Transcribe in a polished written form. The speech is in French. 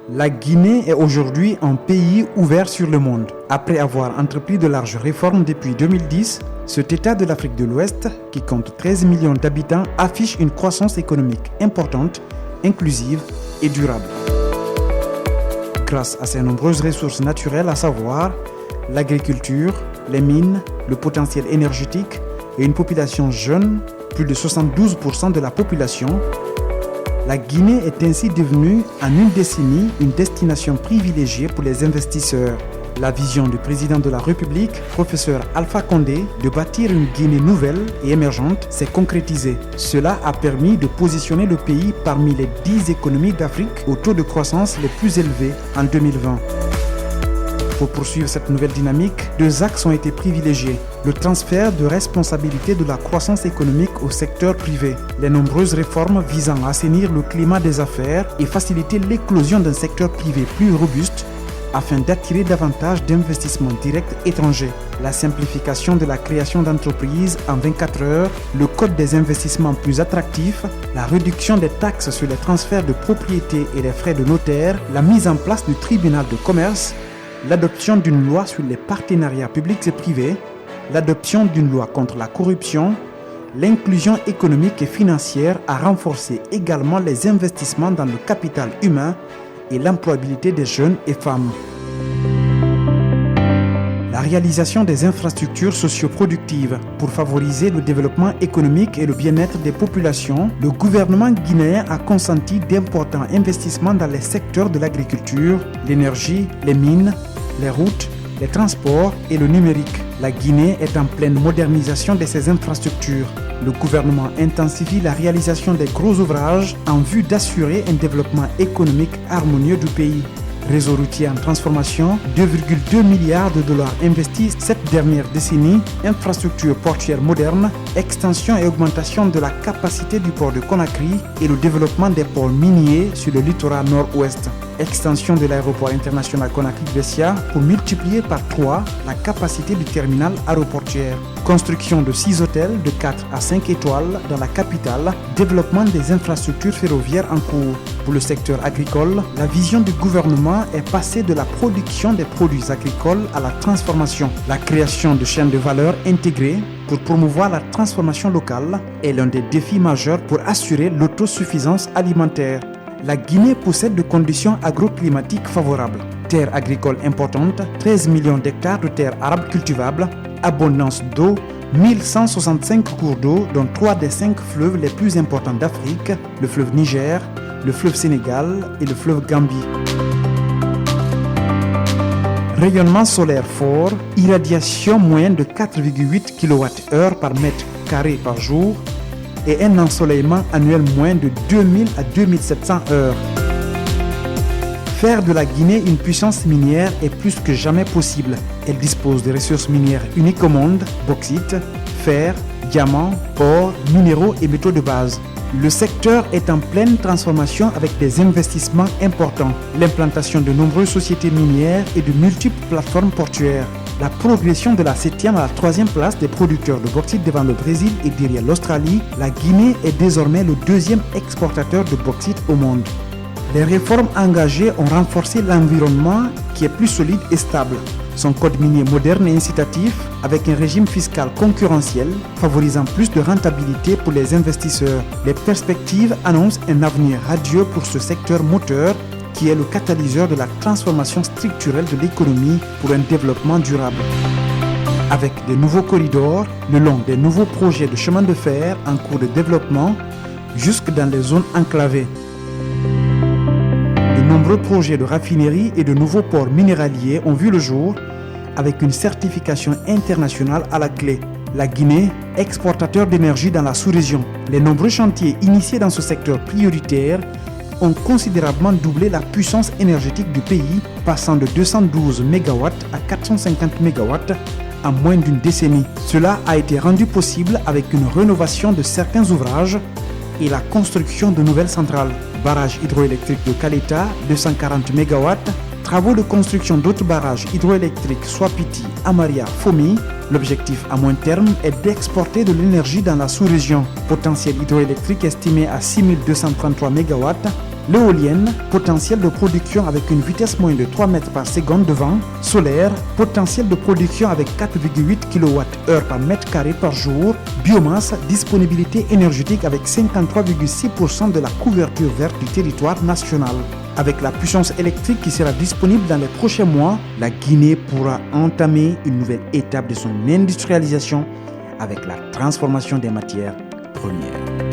La Guinée est aujourd'hui un pays ouvert sur le monde. Après avoir entrepris de larges réformes depuis 2010, cet État de l'Afrique de l'Ouest, qui compte 13 millions d'habitants, affiche une croissance économique importante, inclusive et durable. Grâce à ses nombreuses ressources naturelles, à savoir l'agriculture, les mines, le potentiel énergétique et une population jeune, plus de 72% de la population, la Guinée est ainsi devenue en une décennie une destination privilégiée pour les investisseurs. La vision du président de la République, professeur Alpha Condé, de bâtir une Guinée nouvelle et émergente s'est concrétisée. Cela a permis de positionner le pays parmi les 10 économies d'Afrique au taux de croissance les plus élevés en 2020. Pour poursuivre cette nouvelle dynamique, 2 axes ont été privilégiés. Le transfert de responsabilité de la croissance économique au secteur privé. Les nombreuses réformes visant à assainir le climat des affaires et faciliter l'éclosion d'un secteur privé plus robuste afin d'attirer davantage d'investissements directs étrangers. La simplification de la création d'entreprises en 24 heures, le code des investissements plus attractif, la réduction des taxes sur les transferts de propriété et les frais de notaire, la mise en place du tribunal de commerce, l'adoption d'une loi sur les partenariats publics et privés, l'adoption d'une loi contre la corruption, l'inclusion économique et financière a renforcé également les investissements dans le capital humain et l'employabilité des jeunes et femmes. La réalisation des infrastructures socioproductives pour favoriser le développement économique et le bien-être des populations, le gouvernement guinéen a consenti d'importants investissements dans les secteurs de l'agriculture, l'énergie, les mines, les routes, les transports et le numérique. La Guinée est en pleine modernisation de ses infrastructures. Le gouvernement intensifie la réalisation des gros ouvrages en vue d'assurer un développement économique harmonieux du pays. Réseau routier en transformation, 2,2 milliards de dollars investis cette dernière décennie, infrastructures portuaires modernes, extension et augmentation de la capacité du port de Conakry et le développement des ports miniers sur le littoral nord-ouest. Extension de l'aéroport international Conakry-Bessia pour multiplier par 3 la capacité du terminal aéroportuaire. Construction de 6 hôtels de 4 à 5 étoiles dans la capitale, développement des infrastructures ferroviaires en cours. Pour le secteur agricole, la vision du gouvernement est passée de la production des produits agricoles à la transformation. La création de chaînes de valeur intégrées pour promouvoir la transformation locale est l'un des défis majeurs pour assurer l'autosuffisance alimentaire. La Guinée possède des conditions agroclimatiques favorables. Terres agricoles importantes, 13 millions d'hectares de terres arables cultivables, abondance d'eau, 1165 cours d'eau, dont 3 des 5 fleuves les plus importants d'Afrique, le fleuve Niger, le fleuve Sénégal et le fleuve Gambie. Rayonnement solaire fort, irradiation moyenne de 4,8 kWh par mètre carré par jour, et un ensoleillement annuel moyen de 2000 à 2700 heures. Faire de la Guinée une puissance minière est plus que jamais possible. Elle dispose de ressources minières uniques au monde, bauxite, fer, diamants, or, minéraux et métaux de base. Le secteur est en pleine transformation avec des investissements importants, l'implantation de nombreuses sociétés minières et de multiples plateformes portuaires. La progression de la 7e à la 3e place des producteurs de bauxite devant le Brésil et derrière l'Australie, la Guinée est désormais le 2e exportateur de bauxite au monde. Les réformes engagées ont renforcé l'environnement qui est plus solide et stable. Son code minier moderne et incitatif, avec un régime fiscal concurrentiel, favorisant plus de rentabilité pour les investisseurs. Les perspectives annoncent un avenir radieux pour ce secteur moteur qui est le catalyseur de la transformation structurelle de l'économie pour un développement durable. Avec de nouveaux corridors, le long des nouveaux projets de chemin de fer en cours de développement, jusque dans les zones enclavées. De nombreux projets de raffinerie et de nouveaux ports minéraliers ont vu le jour avec une certification internationale à la clé. La Guinée, exportateur d'énergie dans la sous-région. Les nombreux chantiers initiés dans ce secteur prioritaire ont considérablement doublé la puissance énergétique du pays, passant de 212 MW à 450 MW en moins d'une décennie. Cela a été rendu possible avec une rénovation de certains ouvrages et la construction de nouvelles centrales. Barrage hydroélectrique de Kaleta, 240 MW, travaux de construction d'autres barrages hydroélectriques Swapiti, Amaria, Fomi. L'objectif à moyen terme est d'exporter de l'énergie dans la sous-région. Potentiel hydroélectrique estimé à 6233 MW, L'éolienne, potentiel de production avec une vitesse moyenne de 3 mètres par seconde de vent. Solaire, potentiel de production avec 4,8 kWh par mètre carré par jour. Biomasse, disponibilité énergétique avec 53,6% de la couverture verte du territoire national. Avec la puissance électrique qui sera disponible dans les prochains mois, la Guinée pourra entamer une nouvelle étape de son industrialisation avec la transformation des matières premières.